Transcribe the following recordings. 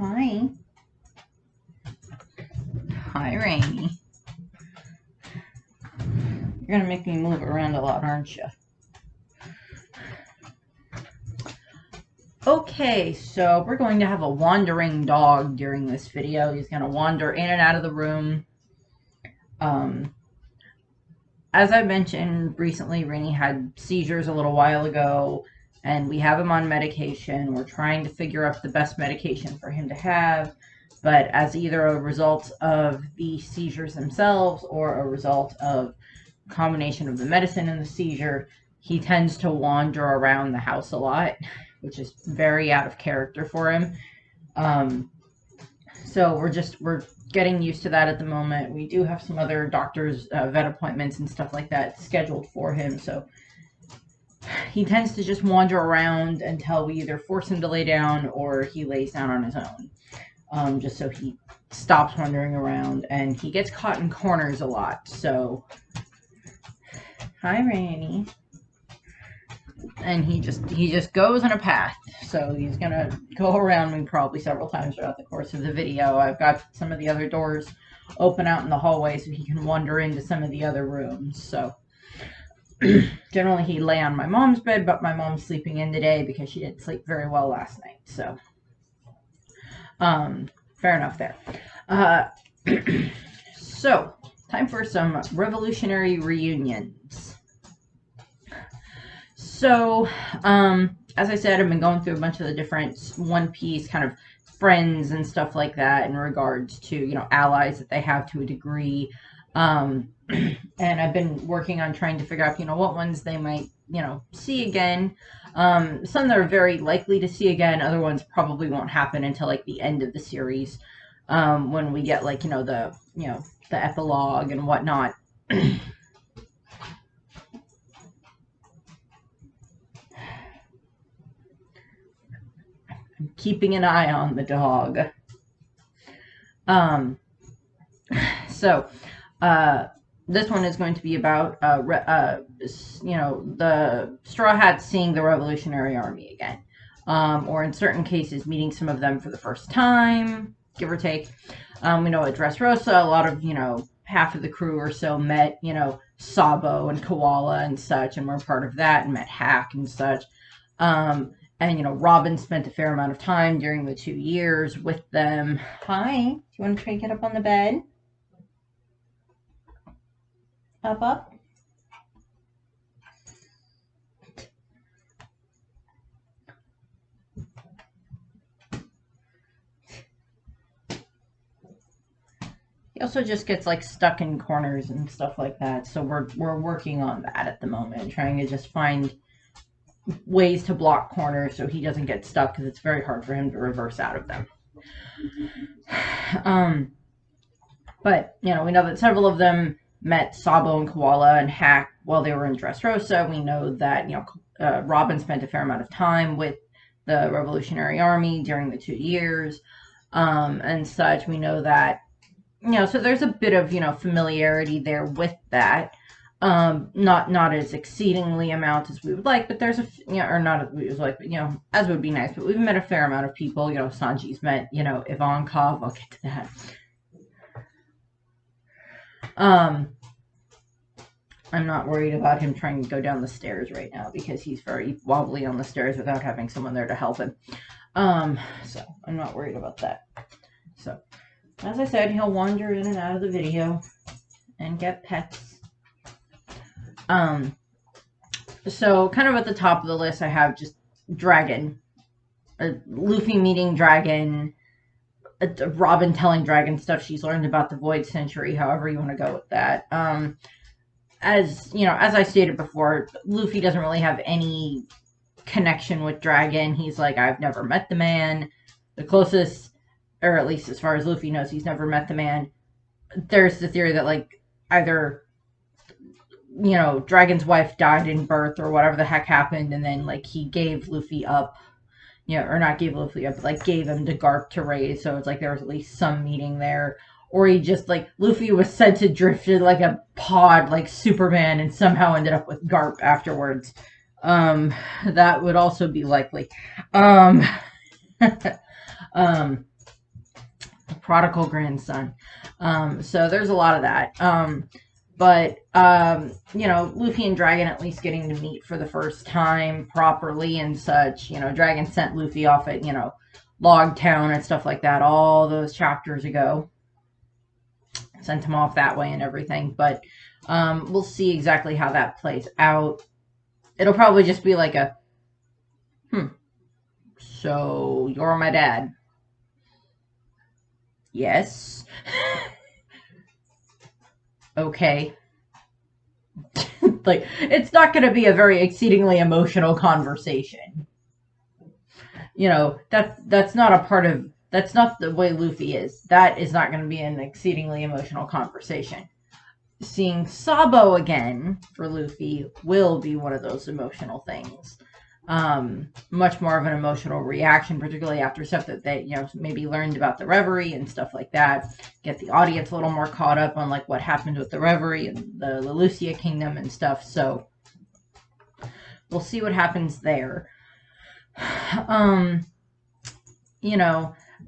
Hi. Hi, Rainy. You're gonna make me move around a lot, aren't you? Okay, so we're going to have a wandering dog during this video. He's gonna wander in and out of the room. As I mentioned recently, Rainy had seizures a little while ago, and we have him on medication. We're trying to figure out the best medication for him to have, but as either a result of the seizures themselves or a result of a combination of the medicine and the seizure, he tends to wander around the house a lot, which is very out of character for him. So we're getting used to that at the moment. We do have some other doctors, vet appointments and stuff like that scheduled for him. So he tends to just wander around until we either force him to lay down or he lays down on his own, just so he stops wandering around. And he gets caught in corners a lot. So, hi, Rainy. And he just goes on a path. So he's gonna go around me probably several times throughout the course of the video. I've got some of the other doors open out in the hallway so he can wander into some of the other rooms. So generally he'd lay on my mom's bed, but my mom's sleeping in today because she didn't sleep very well last night. So fair enough there. So time for some revolutionary reunions. So, as I said, I've been going through a bunch of the different One Piece kind of friends and stuff like that in regards to, allies that they have to a degree. And I've been working on trying to figure out, what ones they might, see again. Some that are very likely to see again. Other ones probably won't happen until like the end of the series, when we get like, the epilogue and whatnot. Keeping an eye on the dog. So this one is going to be about the Straw Hats seeing the Revolutionary Army again, or in certain cases meeting some of them for the first time, give or take. We know at Dressrosa, a lot of half of the crew or so met Sabo and Koala and such, and were part of that, and met Hack and such. And, Robin spent a fair amount of time during the 2 years with them. Hi, do you want to try to get up on the bed? Up. He also just gets like stuck in corners and stuff like that. So we're working on that at the moment, trying to just find ways to block corners so he doesn't get stuck, because it's very hard for him to reverse out of them. But we know that several of them met Sabo and Koala and Hack while they were in Dressrosa. We know that Robin spent a fair amount of time with the Revolutionary Army during the 2 years, and such. We know that so there's a bit of familiarity there with that. Not as exceedingly amount as we would like, but there's or not as we would like, but as would be nice. But we've met a fair amount of people. Sanji's met Ivankov. I'll get to that. I'm not worried about him trying to go down the stairs right now because he's very wobbly on the stairs without having someone there to help him. So I'm not worried about that. So, as I said, he'll wander in and out of the video and get pets. So kind of at the top of the list, I have just Dragon. Luffy meeting Dragon. Robin telling Dragon stuff she's learned about the Void Century, however you want to go with that. As I stated before, Luffy doesn't really have any connection with Dragon. He's like, I've never met the man. The closest, or at least as far as Luffy knows, he's never met the man. There's the theory that like either Dragon's wife died in birth or whatever the heck happened, and then like he gave Luffy up, or not gave Luffy up, but like gave him to Garp to raise. So it's like there was at least some meeting there. Or he just like Luffy was said to drift in like a pod like Superman and somehow ended up with Garp afterwards. That would also be likely. prodigal grandson. So there's a lot of that. But Luffy and Dragon at least getting to meet for the first time properly and such. Dragon sent Luffy off at, Log Town and stuff like that all those chapters ago. Sent him off that way and everything. But we'll see exactly how that plays out. It'll probably just be like a, so you're my dad. Yes. Okay. Like, it's not going to be a very exceedingly emotional conversation. That's not a part of, that's not the way Luffy is. That is not going to be an exceedingly emotional conversation. Seeing Sabo again for Luffy will be one of those emotional things. Much more of an emotional reaction, particularly after stuff that they, maybe learned about the Reverie and stuff like that. Get the audience a little more caught up on like what happened with the Reverie and the Lelucia Kingdom and stuff. So we'll see what happens there.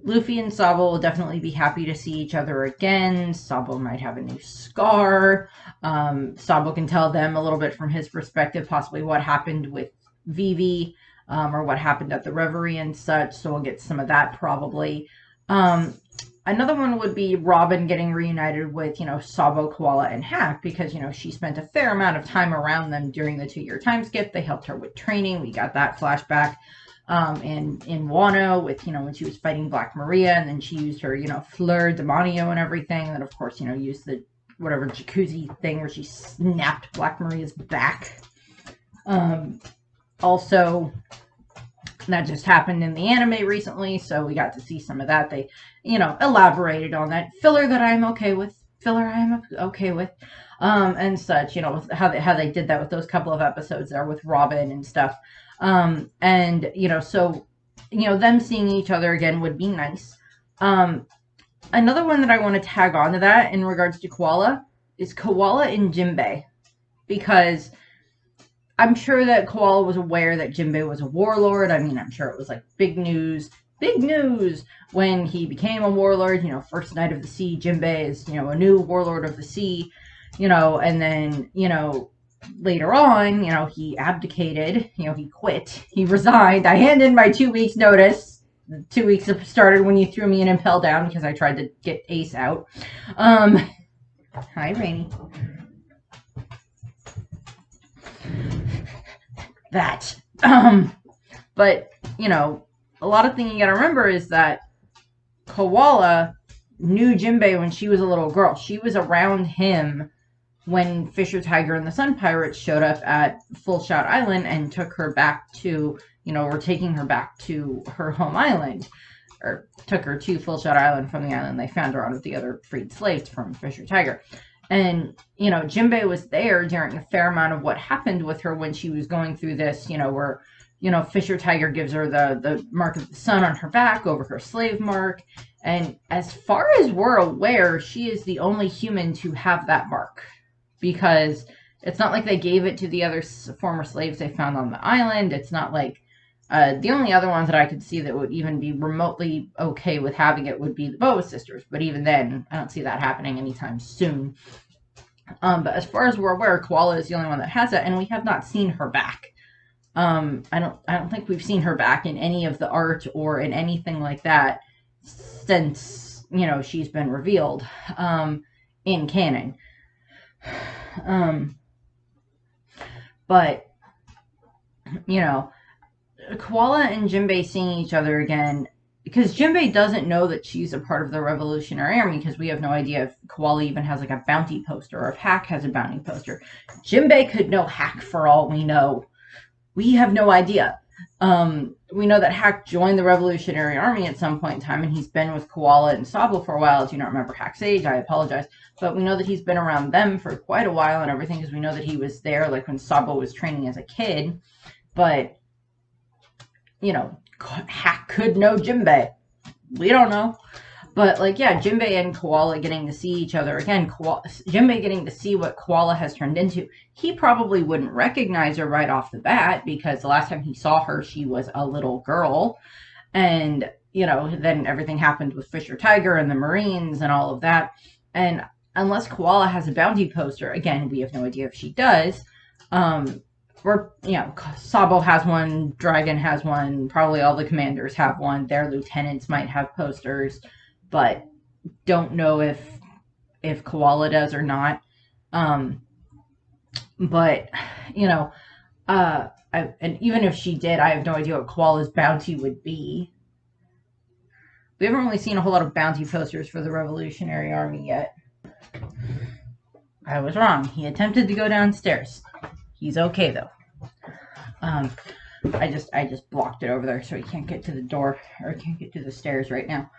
Luffy and Sabo will definitely be happy to see each other again. Sabo might have a new scar. Sabo can tell them a little bit from his perspective, possibly what happened with Vivi, or what happened at the Reverie and such. So we'll get some of that probably. Another one would be Robin getting reunited with, Sabo, Koala, and Hack, because, she spent a fair amount of time around them during the 2-year time skip. They helped her with training. We got that flashback. And in Wano with, when she was fighting Black Maria, and then she used her, Fleur Demonio and everything. And then, of course, used the whatever jacuzzi thing where she snapped Black Maria's back. Also, that just happened in the anime recently, so we got to see some of that. They, elaborated on that. Filler that I'm okay with. And such, how they did that with those couple of episodes there with Robin and stuff. Them seeing each other again would be nice. Another one that I want to tag on to that in regards to Koala is Koala and Jinbei, because I'm sure that Koala was aware that Jinbei was a warlord. I mean, I'm sure it was like big news when he became a warlord. First Knight of the Sea, Jinbei is, a new warlord of the sea, and then, later on, he abdicated, he quit, he resigned. I handed in my 2 weeks notice. 2 weeks started when you threw me an Impel Down because I tried to get Ace out. Hi, Rainy. That. But, a lot of things you gotta remember is that Koala knew Jinbei when she was a little girl. She was around him when Fisher Tiger and the Sun Pirates showed up at Full Shout Island and took her back to, were taking her back to her home island, or took her to Full Shout Island from the island they found her on with the other freed slaves from Fisher Tiger. And, Jinbei was there during a fair amount of what happened with her when she was going through this, where, Fisher Tiger gives her the mark of the sun on her back over her slave mark. And as far as we're aware, she is the only human to have that mark, because it's not like they gave it to the other former slaves they found on the island. It's not like the only other ones that I could see that would even be remotely okay with having it would be the Boa sisters. But even then, I don't see that happening anytime soon. But as far as we're aware, Koala is the only one that has it, and we have not seen her back. I don't think we've seen her back in any of the art or in anything like that since, she's been revealed in canon. But, Koala and Jinbei seeing each other again, because Jinbei doesn't know that she's a part of the Revolutionary Army, because we have no idea if Koala even has like a bounty poster or if Hack has a bounty poster. Jinbei could know Hack for all we know. We have no idea. We know that Hack joined the Revolutionary Army at some point in time, and he's been with Koala and Sabo for a while. Do you not remember Hack's age? I apologize. But we know that he's been around them for quite a while and everything, because we know that he was there like when Sabo was training as a kid. But, Hack could know Jinbei. We don't know. But, Jinbei and Koala getting to see each other again. Jinbei getting to see what Koala has turned into. He probably wouldn't recognize her right off the bat, because the last time he saw her, she was a little girl. And, you know, then everything happened with Fisher Tiger and the Marines and all of that. And unless Koala has a bounty poster, again, we have no idea if she does, or, you know, Sabo has one, Dragon has one, probably all the commanders have one, their lieutenants might have posters, but don't know if Koala does or not. But, you know, and even if she did, I have no idea what Koala's bounty would be. We haven't really seen a whole lot of bounty posters for the Revolutionary Army yet. I was wrong. He attempted to go downstairs. He's okay though. I just blocked it over there so he can't get to the door, or can't get to the stairs right now.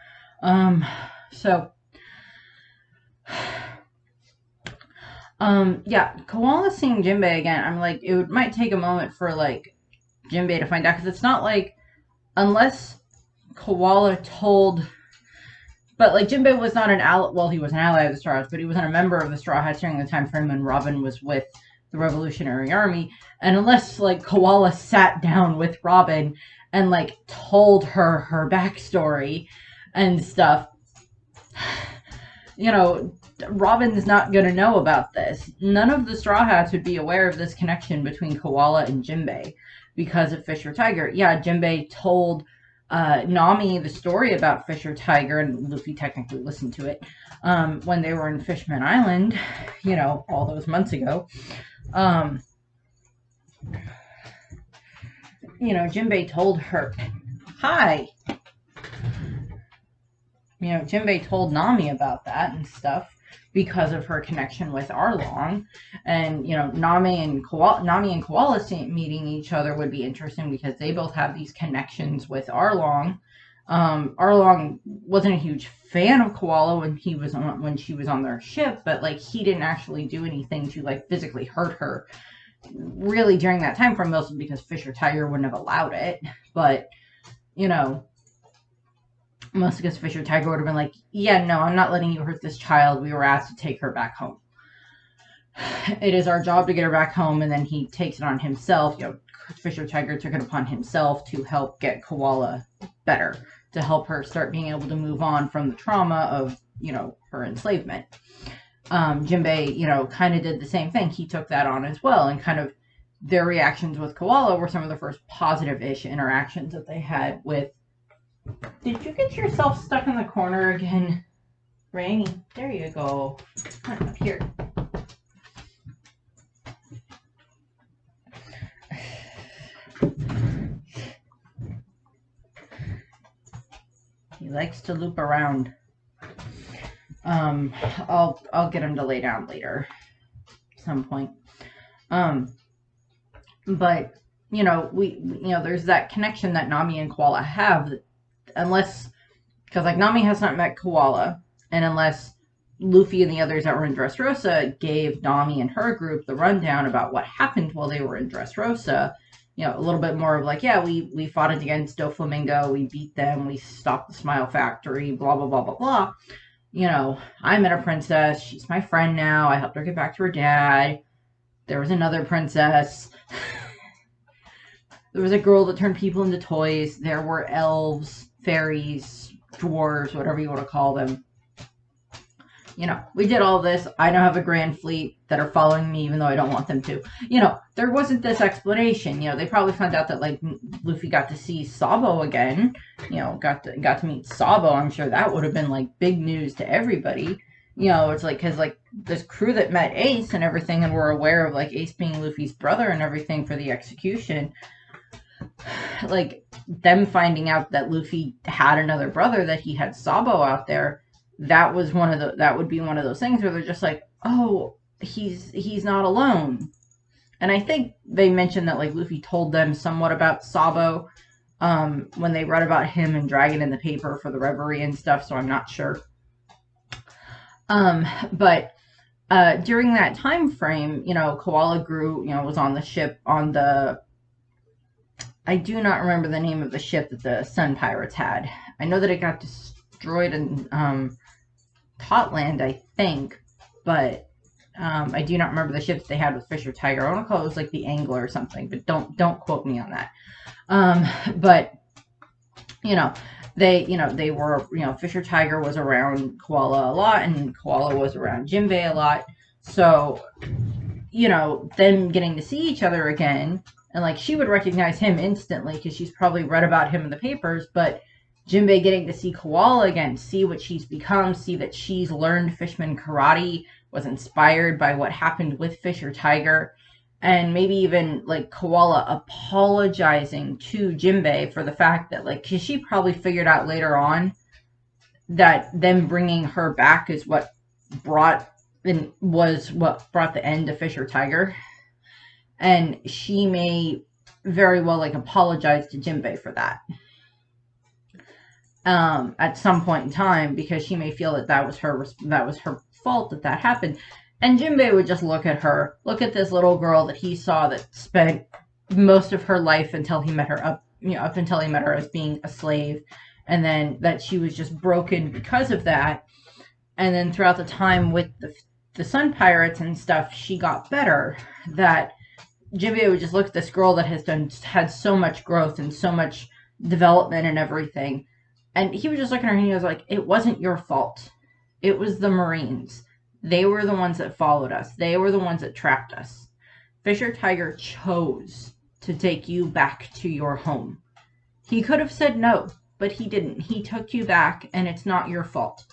Yeah, Koala seeing Jinbei again, I'm like, it might take a moment for, like, Jinbei to find out, because it's not like, unless Koala told, but, like, Jinbei was not an ally, well, he was an ally of the Straw Hats, but he wasn't a member of the Straw Hats during the time frame when Robin was with the Revolutionary Army, and unless, like, Koala sat down with Robin and, like, told her backstory and stuff, you know, Robin's not going to know about this. None of the Straw Hats would be aware of this connection between Koala and Jinbei because of Fisher Tiger. Yeah, Jinbei told Nami the story about Fisher Tiger, and Luffy technically listened to it when they were in Fishman Island, you know, all those months ago. You know, Jinbei told her, hi. You know, Jinbei told Nami about that and stuff because of her connection with Arlong. And, you know, Nami and Koala meeting each other would be interesting because they both have these connections with Arlong. Arlong wasn't a huge fan of Koala when she was on their ship, but, like, he didn't actually do anything to, like, physically hurt her really during that time frame, mostly because Fisher Tiger wouldn't have allowed it. But, you know, mostly because Fisher Tiger would have been like, yeah, no, I'm not letting you hurt this child. We were asked to take her back home. It is our job to get her back home, and then he takes it on himself. You know, Fisher Tiger took it upon himself to help get Koala better, to help her start being able to move on from the trauma of, you know, her enslavement. Jinbei, you know, kind of did the same thing. He took that on as well, and kind of their reactions with Koala were some of the first positive-ish interactions that they had with... Did you get yourself stuck in the corner again, Rainy? There you go. Come up here. He likes to loop around. I'll get him to lay down later, at some point. But you know, there's that connection that Nami and Koala have. That unless, because, like, Nami has not met Koala, and unless Luffy and the others that were in Dressrosa gave Nami and her group the rundown about what happened while they were in Dressrosa, you know, a little bit more of like, yeah, we fought against Doflamingo, we beat them, we stopped the Smile Factory, blah, blah, blah, blah, blah. You know, I met a princess, she's my friend now, I helped her get back to her dad. There was another princess. There was a girl that turned people into toys. There were elves, fairies, dwarves, whatever you want to call them. You know, we did all this. I now have a grand fleet that are following me even though I don't want them to. You know, there wasn't this explanation. You know, they probably found out that, like, Luffy got to see Sabo again. You know, got to meet Sabo. I'm sure that would have been, like, big news to everybody. You know, it's like, because, like, this crew that met Ace and everything and were aware of, like, Ace being Luffy's brother and everything for the execution, like, them finding out that Luffy had another brother, that he had Sabo out there, that would be one of those things where they're just like, oh, he's not alone. And I think they mentioned that, like, Luffy told them somewhat about Sabo when they read about him and Dragon in the paper for the Reverie and stuff, so I'm not sure. But during that time frame, you know, Koala grew, you know, was on the ship on the... I do not remember the name of the ship that the Sun Pirates had. I know that it got destroyed in Totland, I think, but I do not remember the ships they had with Fisher Tiger. I want to call it was like the Angler or something, but don't quote me on that. But you know, they were, Fisher Tiger was around Koala a lot, and Koala was around Jinbei a lot. So, them getting to see each other again, and like she would recognize him instantly because she's probably read about him in the papers, but Jinbei getting to see Koala again, see what she's become, see that she's learned Fishman karate, was inspired by what happened with Fisher Tiger, and maybe even like Koala apologizing to Jinbei for the fact that, like, cause she probably figured out later on that them bringing her back is what was what brought the end to Fisher Tiger, and she may very well like apologize to Jinbei for that at some point in time, because she may feel that was her fault that happened. And Jinbei would just look at this little girl that he saw that spent most of her life until he met her up until he met her as being a slave, and then that she was just broken because of that. And then throughout the time with the Sun Pirates and stuff, she got better. That Jinbei would just look at this girl that had so much growth and so much development and everything. And he would just look at her and he was like, it wasn't your fault. It was the Marines. They were the ones that followed us. They were the ones that trapped us. Fisher Tiger chose to take you back to your home. He could have said no, but he didn't. He took you back, and it's not your fault.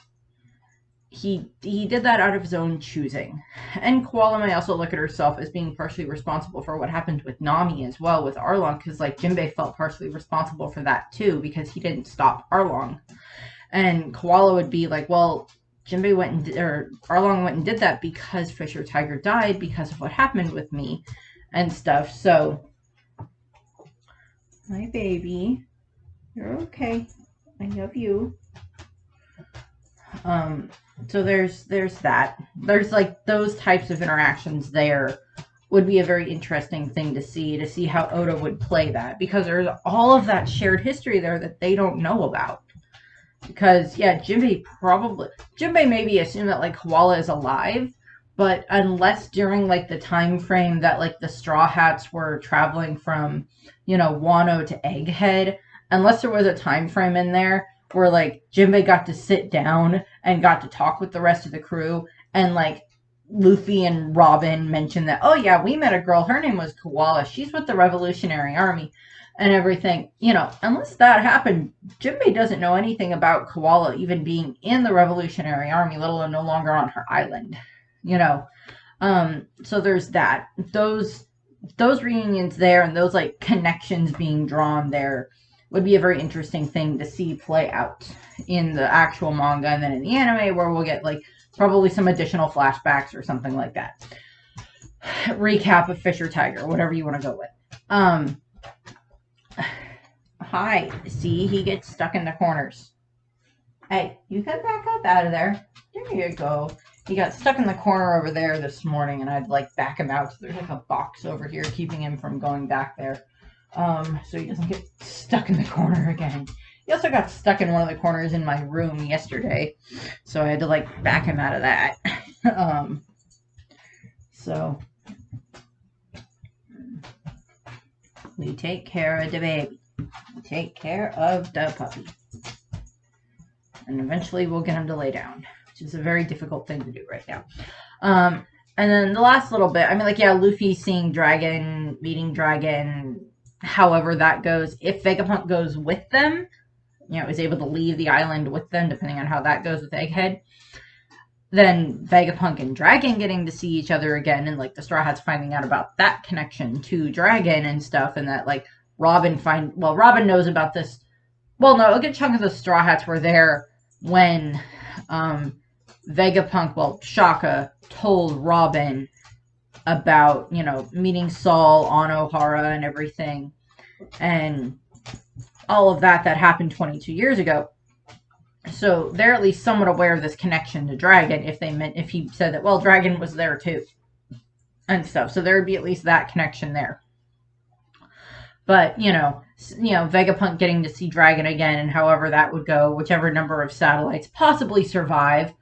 He did that out of his own choosing. And Koala may also look at herself as being partially responsible for what happened with Nami as well, with Arlong, because like Jinbei felt partially responsible for that too, because he didn't stop Arlong. And Koala would be like, well, Arlong went and did that because Fisher Tiger died because of what happened with me and stuff. So, my baby, you're okay. I love you. So there's that. There's like those types of interactions there would be a very interesting thing to see how Oda would play that, because there's all of that shared history there that they don't know about. Because yeah, Jinbei maybe assume that like Koala is alive, but unless during like the time frame that like the Straw Hats were traveling from, Wano to Egghead, unless there was a time frame in there where like Jinbei got to sit down and got to talk with the rest of the crew, and like Luffy and Robin mentioned that, oh yeah, we met a girl, her name was Koala, she's with the Revolutionary Army and everything, unless that happened, Jinbei doesn't know anything about Koala even being in the Revolutionary Army, let alone no longer on her island, so there's that. Those reunions there and those like connections being drawn there would be a very interesting thing to see play out in the actual manga, and then in the anime where we'll get like probably some additional flashbacks or something like that. Recap of Fisher Tiger, whatever you want to go with. Hi. See, he gets stuck in the corners. Hey, you can back up out of there. There you go. He got stuck in the corner over there this morning, and I'd like back him out. So there's like a box over here keeping him from going back there. So he doesn't get stuck in the corner again. He also got stuck in one of the corners in my room yesterday, so I had to like back him out of that. So we take care of the baby. We take care of the puppy. And eventually we'll get him to lay down, which is a very difficult thing to do right now. And then the last little bit, Luffy seeing Dragon, meeting Dragon, however that goes. If Vegapunk goes with them, is able to leave the island with them, depending on how that goes with Egghead, then Vegapunk and Dragon getting to see each other again, and like the Straw Hats finding out about that connection to Dragon and stuff, and that like Robin knows about this. Well, no, a good chunk of the Straw Hats were there when Shaka told Robin about, meeting Saul on Ohara and everything, and all of that happened 22 years ago. So they're at least somewhat aware of this connection to Dragon if he said that, well, Dragon was there too and stuff. So there would be at least that connection there. But, Vegapunk getting to see Dragon again, and however that would go, whichever number of satellites possibly survive,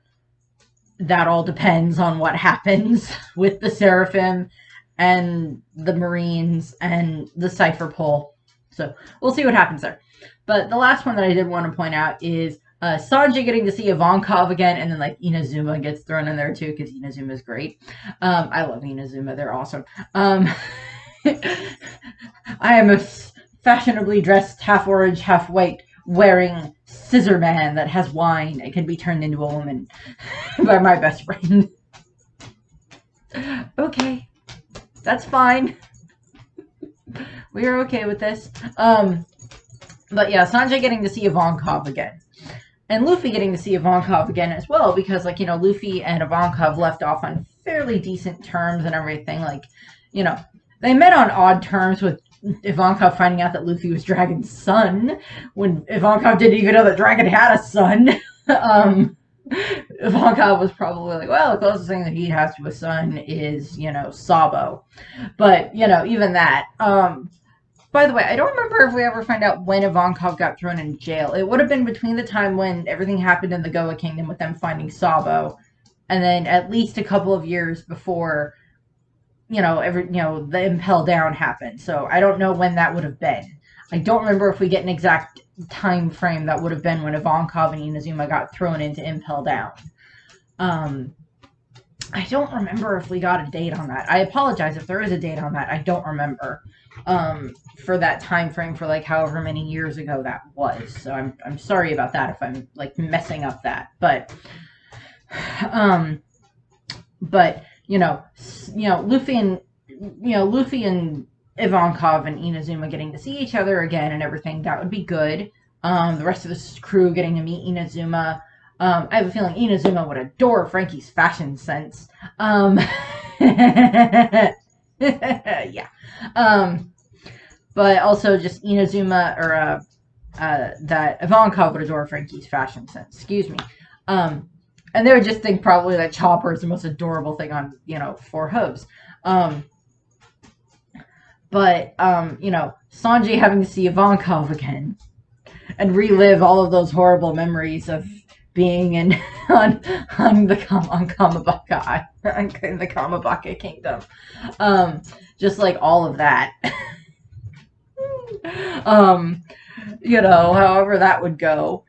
that all depends on what happens with the Seraphim and the Marines and the Cypher Pole. So we'll see what happens there. But the last one that I did want to point out is Sanji getting to see Ivankov again, and then like Inazuma gets thrown in there too because Inazuma is great. I love Inazuma; they're awesome. I am a fashionably dressed, half orange, half white, wearing scissor man that has wine and can be turned into a woman by my best friend. Okay, that's fine. We are okay with this. But yeah, Sanji getting to see Ivankov again. And Luffy getting to see Ivankov again as well, because, like, Luffy and Ivankov left off on fairly decent terms and everything. Like, they met on odd terms with Ivankov finding out that Luffy was Dragon's son, when Ivankov didn't even know that Dragon had a son. Ivankov was probably like, well, the closest thing that he has to a son is, Sabo. But, even that. By the way, I don't remember if we ever find out when Ivankov got thrown in jail. It would have been between the time when everything happened in the Goa Kingdom with them finding Sabo, and then at least a couple of years before, the Impel Down happened. So I don't know when that would have been. I don't remember if we get an exact time frame that would have been when Ivankov and Inazuma got thrown into Impel Down. I don't remember if we got a date on that. I apologize if there is a date on that. I don't remember. For that time frame for like however many years ago that was. So I'm sorry about that if I'm like messing up that. But Luffy and Ivankov and Inazuma getting to see each other again and everything, that would be good. The rest of the crew getting to meet Inazuma. I have a feeling Inazuma would adore Frankie's fashion sense. Yeah. But also just Inazuma, or that Ivankov would adore Frankie's fashion sense. Excuse me. And they would just think probably that Chopper is the most adorable thing on, Four Hooves. Sanji having to see Ivankov again and relive all of those horrible memories of being in on the Kamabaka Kingdom. Just like all of that. However that would go.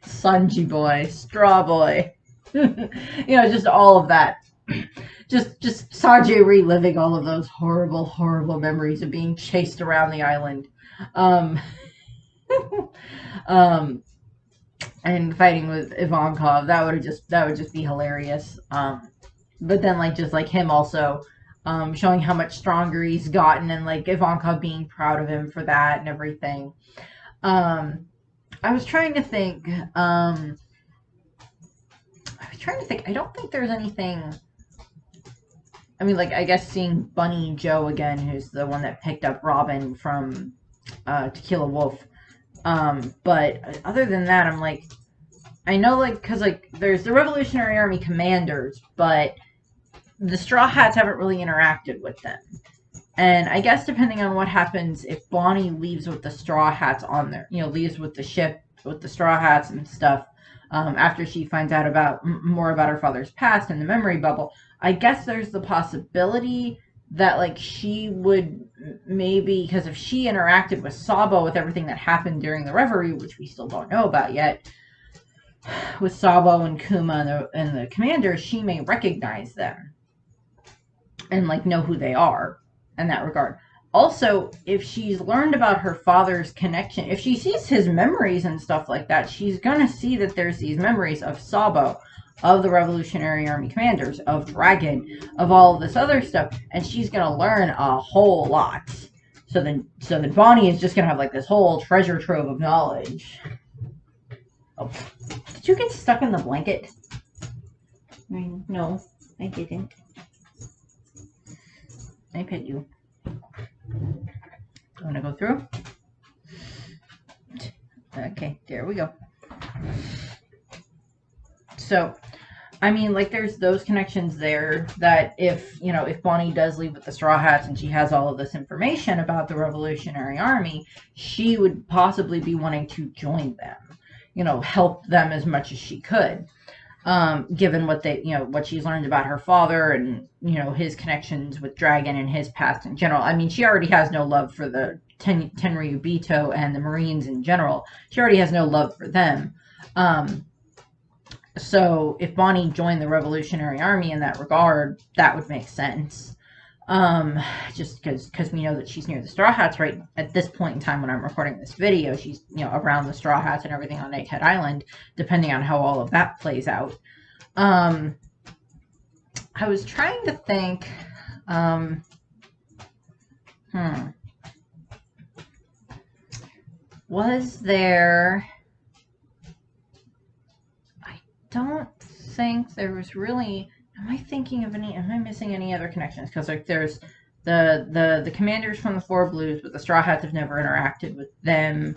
Sanji boy, Straw Boy. Just all of that. Just Sanji reliving all of those horrible, horrible memories of being chased around the island. And fighting with Ivankov, that would just be hilarious. But then just him also showing how much stronger he's gotten, and like Ivankov being proud of him for that and everything. I was trying to think. I don't think there's anything. I mean, I guess seeing Bunny Joe again, who's the one that picked up Robin from Tequila Wolf. But other than that, I'm like, I know, because there's the Revolutionary Army commanders, but the Straw Hats haven't really interacted with them. And I guess depending on what happens, if Bonnie leaves with the Straw Hats on there, leaves with the ship with the Straw Hats and stuff, after she finds out more about her father's past in the memory bubble, I guess there's the possibility that she would maybe, because if she interacted with Sabo with everything that happened during the Reverie, which we still don't know about yet, with Sabo and Kuma and the commanders, she may recognize them and know who they are in that regard. Also, if she's learned about her father's connection, if she sees his memories and stuff like that, she's gonna see that there's these memories of Sabo, of the Revolutionary Army commanders, of Dragon, of all of this other stuff, and she's gonna learn a whole lot. So then Bonnie is just gonna have this whole treasure trove of knowledge. Oh, did you get stuck in the blanket? No, I didn't. I pet you. Want to go through? Okay, there we go. So, I mean, there's those connections there that if Bonnie does leave with the Straw Hats and she has all of this information about the Revolutionary Army, she would possibly be wanting to join them, help them as much as she could. Given what what she's learned about her father and, his connections with Dragon and his past in general. I mean, she already has no love for the Tenryubito and the Marines in general. She already has no love for them. So if Bonnie joined the Revolutionary Army in that regard, that would make sense. Just because we know that she's near the Straw Hats right at this point in time when I'm recording this video. She's, around the Straw Hats and everything on Egghead Island, depending on how all of that plays out. I was trying to think, was there... I don't think there was really... Am I missing any other connections? Because like there's the commanders from the Four Blues, but the Straw Hats have never interacted with them,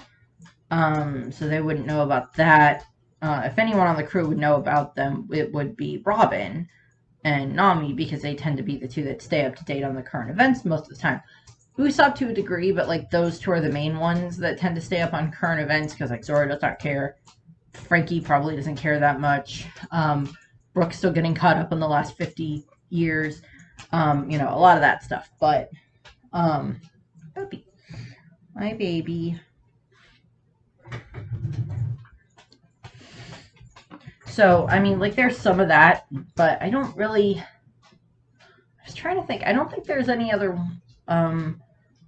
so they wouldn't know about that. If anyone on the crew would know about them, it would be Robin and Nami, because they tend to be the two that stay up to date on the current events most of the time. Usopp to a degree, but like those two are the main ones that tend to stay up on current events, because like Zoro does not care. Frankie probably doesn't care that much. Brooke's still getting caught up in the last 50 years. A lot of that stuff. But, my baby. So, I mean, like, there's some of that, but I don't really... I was trying to think. I don't think there's any other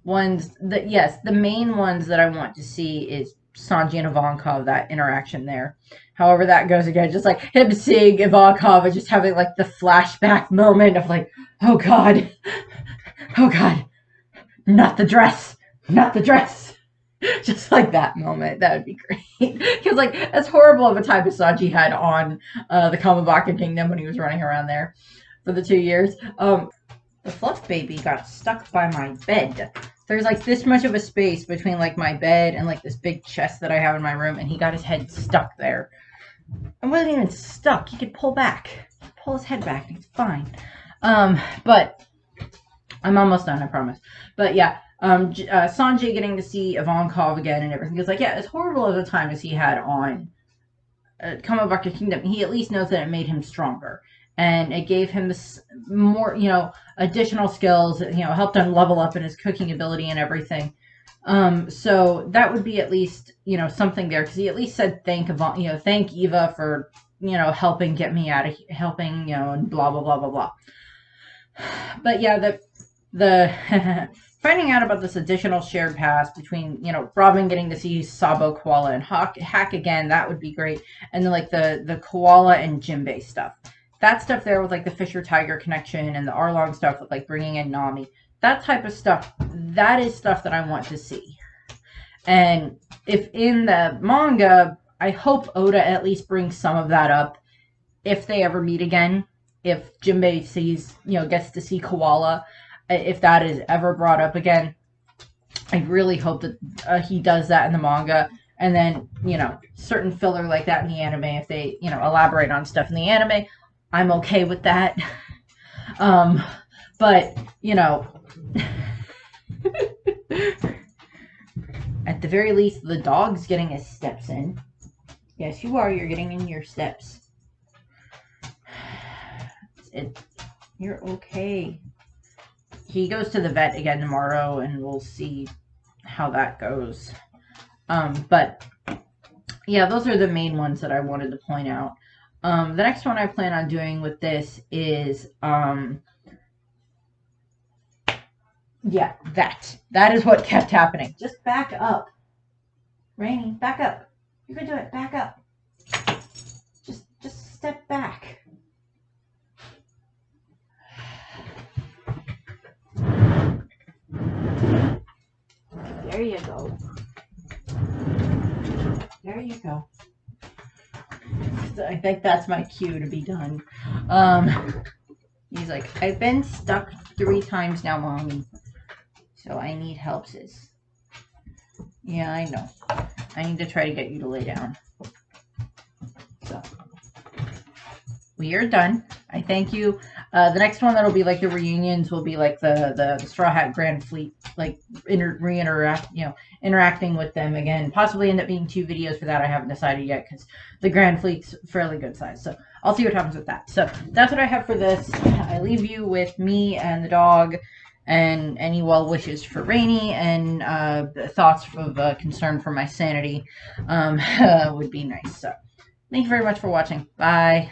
ones that... Yes, the main ones that I want to see is Sanji and Ivankov, that interaction there. However that goes again, just like him seeing Ivankov and just having like the flashback moment of like, oh god, not the dress, just like that moment. That would be great. Because like as horrible of a time as Sanji had on the Kamabaka Kingdom when he was running around there for the 2 years. The fluff baby got stuck by my bed. There's like this much of a space between like my bed and like this big chest that I have in my room, and he got his head stuck there. I wasn't even stuck. He could pull back. Pull his head back. He's fine. But I'm almost done, I promise. But yeah, Sanjay getting to see Ivankov again and everything. It's like, yeah, as horrible of a time as he had on Kamabaka Kingdom, he at least knows that it made him stronger. And it gave him this more, additional skills, helped him level up in his cooking ability and everything. So that would be at least, something there, because he at least said thank Eva for, helping get me out of helping, and blah, blah, blah, blah, blah. But yeah, the finding out about this additional shared past between, Robin getting to see Sabo, Koala, and Hack again, that would be great. And then like the Koala and Jinbei stuff. That stuff there with like the Fisher Tiger connection and the Arlong stuff with like bringing in Nami, that type of stuff, that is stuff that I want to see. And if in the manga, I hope Oda at least brings some of that up if they ever meet again. If Jinbei sees, gets to see Koala, if that is ever brought up again, I really hope that he does that in the manga. And then, certain filler like that in the anime, if they, elaborate on stuff in the anime, I'm okay with that. But, at the very least, the dog's getting his steps in. Yes, you are. You're getting in your steps. You're okay. He goes to the vet again tomorrow, and we'll see how that goes. But, yeah, those are the main ones that I wanted to point out. The next one I plan on doing with this is, yeah, that is what kept happening. Just back up. Rainy, back up. You can do it. Back up. Just step back. There you go. There you go. I think that's my cue to be done. He's like, I've been stuck 3 times now, Mommy. So I need help, sis. Yeah, I know. I need to try to get you to lay down. So, we are done. I thank you. The next one that'll be like the reunions will be like the Straw Hat Grand Fleet, like interacting with them again. Possibly end up being 2 videos for that. I haven't decided yet because the Grand Fleet's fairly good size. So I'll see what happens with that. So that's what I have for this. I leave you with me and the dog and any well wishes for Rainy, and thoughts of concern for my sanity would be nice. So, thank you very much for watching. Bye.